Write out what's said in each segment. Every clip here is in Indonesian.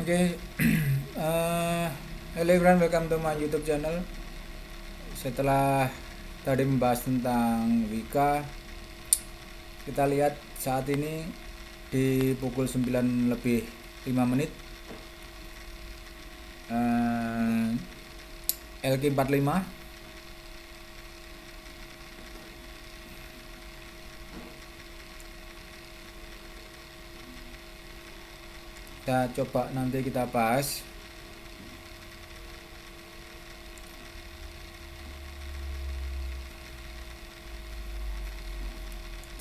Oke, hello everyone, welcome to my YouTube channel. Setelah tadi membahas tentang Wika, kita lihat saat ini di pukul 9 lebih 5 menit. LQ45 kita coba nanti kita bahas.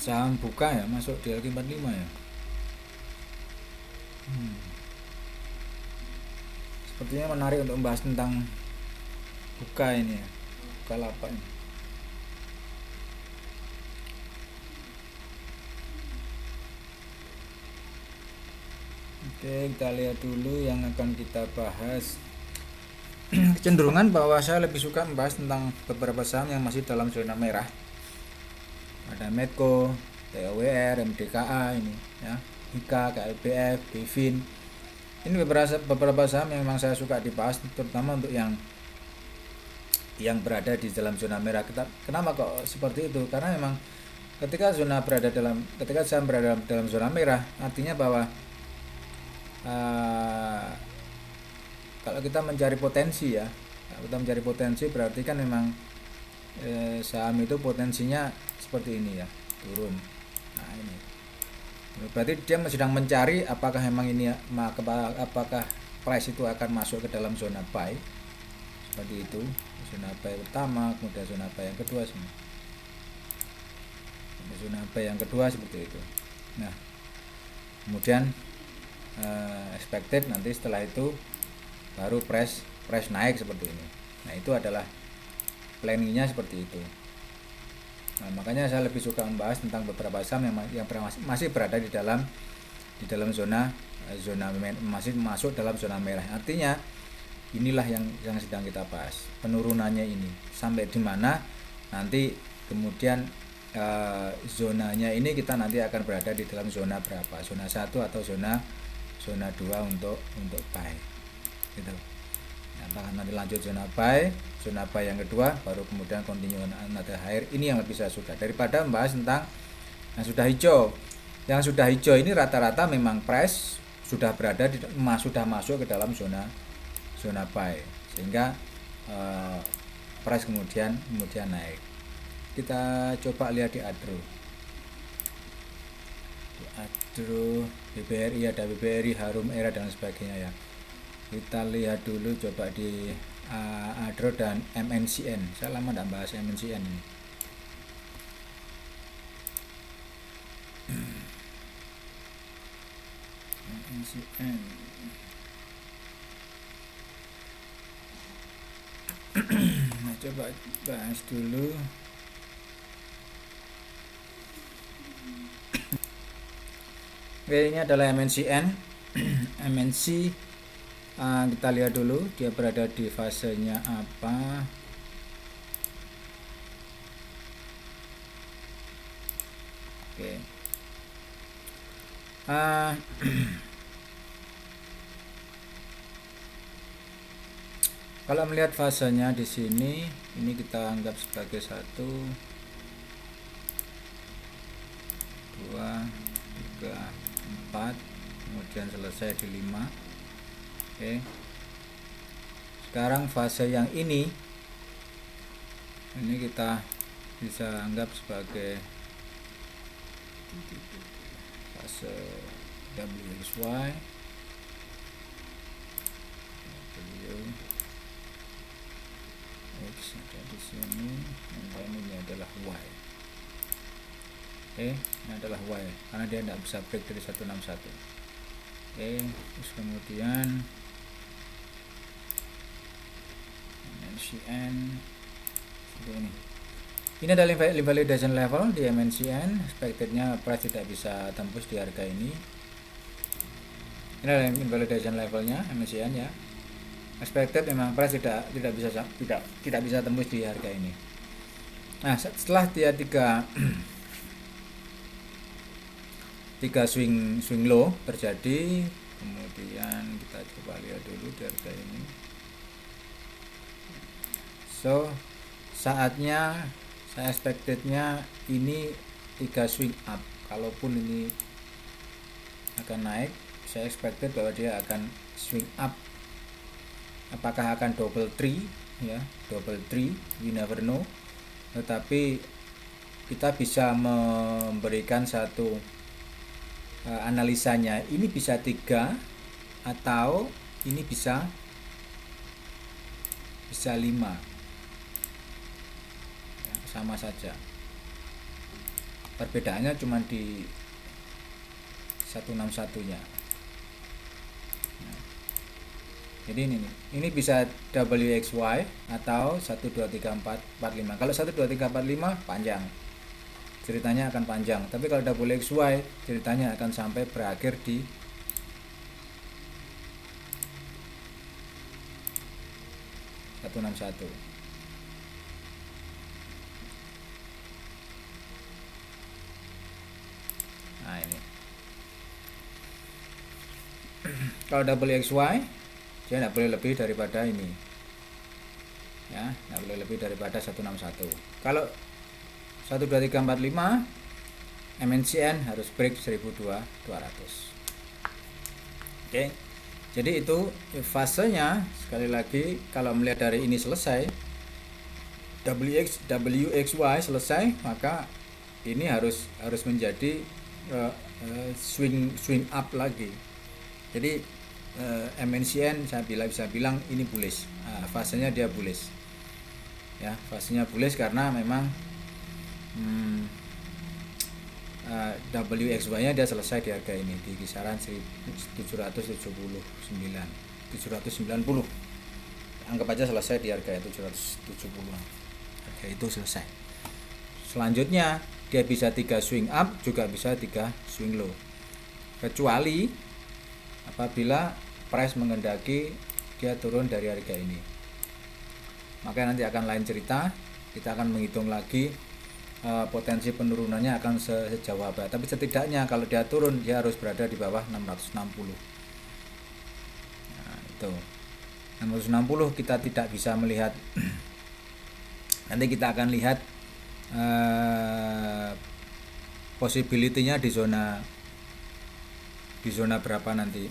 Saham buka ya, masuk di LQ45 ya. Sepertinya menarik untuk membahas tentang buka ini ya, Bukalapak ini. Oke, kita lihat dulu yang akan kita bahas. Kecenderungan bahwa saya lebih suka membahas tentang beberapa saham yang masih dalam zona merah. Ada Medco, TOWR, MDKA ini ya, HIKA, KLBF, Bivin. Ini beberapa saham yang memang saya suka dibahas, terutama untuk yang berada di dalam zona merah. Kenapa kok seperti itu? Karena memang ketika saham berada dalam zona merah, artinya bahwa kalau kita mencari potensi ya, berarti kan memang saham itu potensinya seperti ini ya, turun. Nah ini berarti dia sedang mencari apakah memang ini ya, apakah price itu akan masuk ke dalam zona buy seperti itu, zona buy pertama, kemudian zona buy yang kedua, seperti itu. Nah kemudian expected nanti setelah itu baru price naik seperti ini. Nah itu adalah planningnya seperti itu. Nah, makanya saya lebih suka membahas tentang beberapa saham yang masih berada di dalam zona masih masuk dalam zona merah. Artinya inilah yang sedang kita bahas, penurunannya ini sampai di mana nanti kemudian zonanya ini kita nanti akan berada di dalam zona berapa, zona 1 atau zona 2 untuk buy gitu. Apakah nanti lanjut zona buy yang kedua, baru kemudian continue another higher. Ini yang lebih saya suka daripada membahas tentang yang sudah hijau. Yang sudah hijau ini rata-rata memang price sudah berada sudah masuk ke dalam zona buy, sehingga price kemudian naik. Kita coba lihat di Adro, BBRI, ada BBRI, Harum Era dan sebagainya ya. Kita lihat dulu coba di Adro dan MNCN. Saya lama tidak bahas MNCN ini. MNCN. Nah, coba bahas dulu. Oke, ini adalah MNCN. MNC, kita lihat dulu dia berada di fasenya apa. Oke. Kalau melihat fasenya di sini, ini kita anggap sebagai 1, 2, 3, 4, kemudian selesai di 5. Oke. Sekarang fase yang ini kita bisa anggap sebagai fase WXY. X ada di sini, dan ini adalah Y. Oke, ini adalah Y karena dia tidak bisa break dari 161. Oke, terus kemudian MNCN seperti ini. Ini adalah validation level di MNCN. Expectednya price tidak bisa tembus di harga ini. Ini adalah invalidation levelnya MNCN ya. Expected memang price tidak bisa tembus di harga ini. Nah, setelah dia tiga swing low terjadi, kemudian kita coba lihat dulu di harga ini. So saatnya saya expectednya ini 3 swing up. Kalaupun ini akan naik, saya expected bahwa dia akan swing up. Apakah akan double tree ya, double tree, we never know. Tetapi kita bisa memberikan satu analisanya, ini bisa 3 atau ini bisa 5 ya, sama saja, perbedaannya cuma di 161 nya. Jadi ini bisa WXY atau 1 2 3 4 4 5. Kalau 1 2 3 4 5 panjang, ceritanya akan panjang. Tapi kalau WXY ceritanya akan sampai berakhir di 161. Nah ini kalau WXY dia tidak boleh lebih daripada ini ya, tidak boleh lebih daripada 161. Kalau 1 2 3 4 5 MNCN harus break 1.200. Oke, jadi itu fasenya. Sekali lagi, kalau melihat dari ini selesai, WXY selesai, maka ini harus menjadi swing up lagi. Jadi MNCN saya bisa bilang ini bullish. Fasenya dia bullish ya, fasenya bullish karena memang WXY nya dia selesai di harga ini di kisaran 790. Anggap aja selesai di harga 770. Harga itu selesai. Selanjutnya dia bisa 3 swing up, juga bisa 3 swing low, kecuali apabila price mengendaki dia turun dari harga ini, maka nanti akan lain cerita. Kita akan menghitung lagi potensi penurunannya akan sejauh apa. Tapi setidaknya kalau dia turun, dia harus berada di bawah 660. Nah, itu 660 kita tidak bisa melihat. Nanti kita akan lihat possibility-nya di zona berapa nanti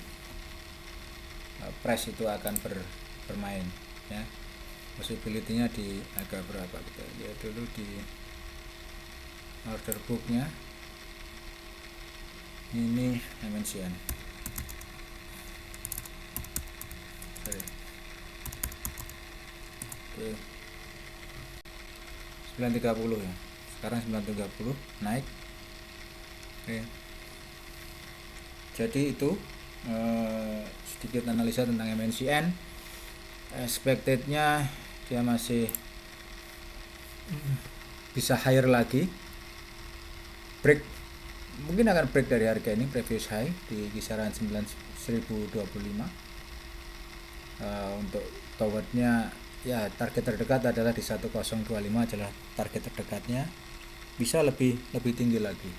price itu akan bermain ya. Possibility-nya di harga berapa, kita lihat dulu di order book-nya. Ini MNCN. Oke. 930 ya. Sekarang 930 naik. Oke. Jadi itu sedikit analisa tentang MNCN. Expected-nya dia masih bisa higher lagi, break, mungkin akan break dari harga ini, previous high di kisaran 1025. Untuk towardnya ya, target terdekat adalah di 1025 adalah target terdekatnya, bisa lebih tinggi lagi.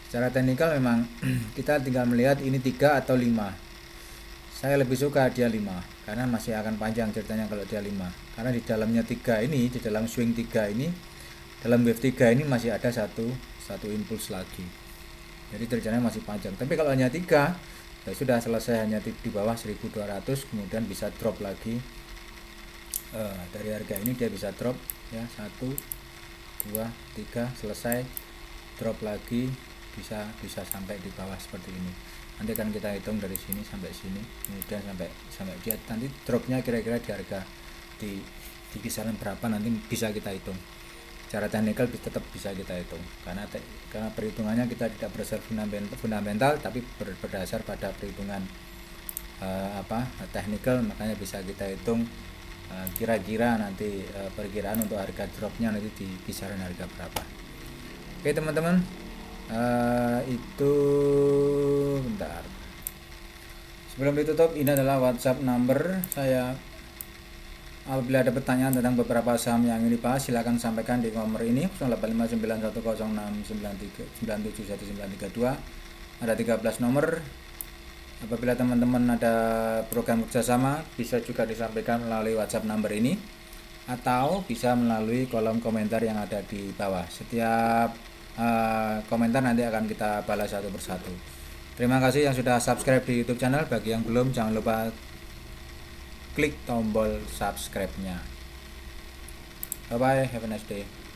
Secara teknikal memang kita tinggal melihat ini 3 atau 5. Saya lebih suka dia 5 karena masih akan panjang ceritanya kalau dia 5. Karena di dalamnya 3 ini, di dalam swing 3 ini, dalam wave 3 ini masih ada satu impuls lagi. Jadi ceritanya masih panjang. Tapi kalau hanya 3, ya sudah selesai hanya di bawah 1200, kemudian bisa drop lagi. Dari harga ini dia bisa drop ya, 1 2 3 selesai, drop lagi, bisa sampai di bawah seperti ini. Nanti akan kita hitung dari sini sampai sini, kemudian sampai dia nanti dropnya kira-kira di harga di kisaran berapa, nanti bisa kita hitung. Secara teknikal tetap bisa kita hitung karena perhitungannya kita tidak berdasar fundamental, tapi berdasar pada perhitungan teknikal, makanya bisa kita hitung kira-kira nanti perkiraan untuk harga dropnya nanti di kisaran harga berapa. Oke teman-teman, itu bentar sebelum ditutup, ini adalah WhatsApp number saya. Apabila ada pertanyaan tentang beberapa saham yang ini dibahas, silakan sampaikan di nomor ini 08591069797192. Ada 13 nomor Apabila teman-teman ada program kerjasama, bisa juga disampaikan melalui WhatsApp number ini, atau bisa melalui kolom komentar yang ada di bawah. Setiap komentar nanti akan kita balas satu persatu. Terima kasih yang sudah subscribe di YouTube channel. Bagi yang belum, jangan lupa klik tombol subscribe-nya. Bye bye, have a nice day.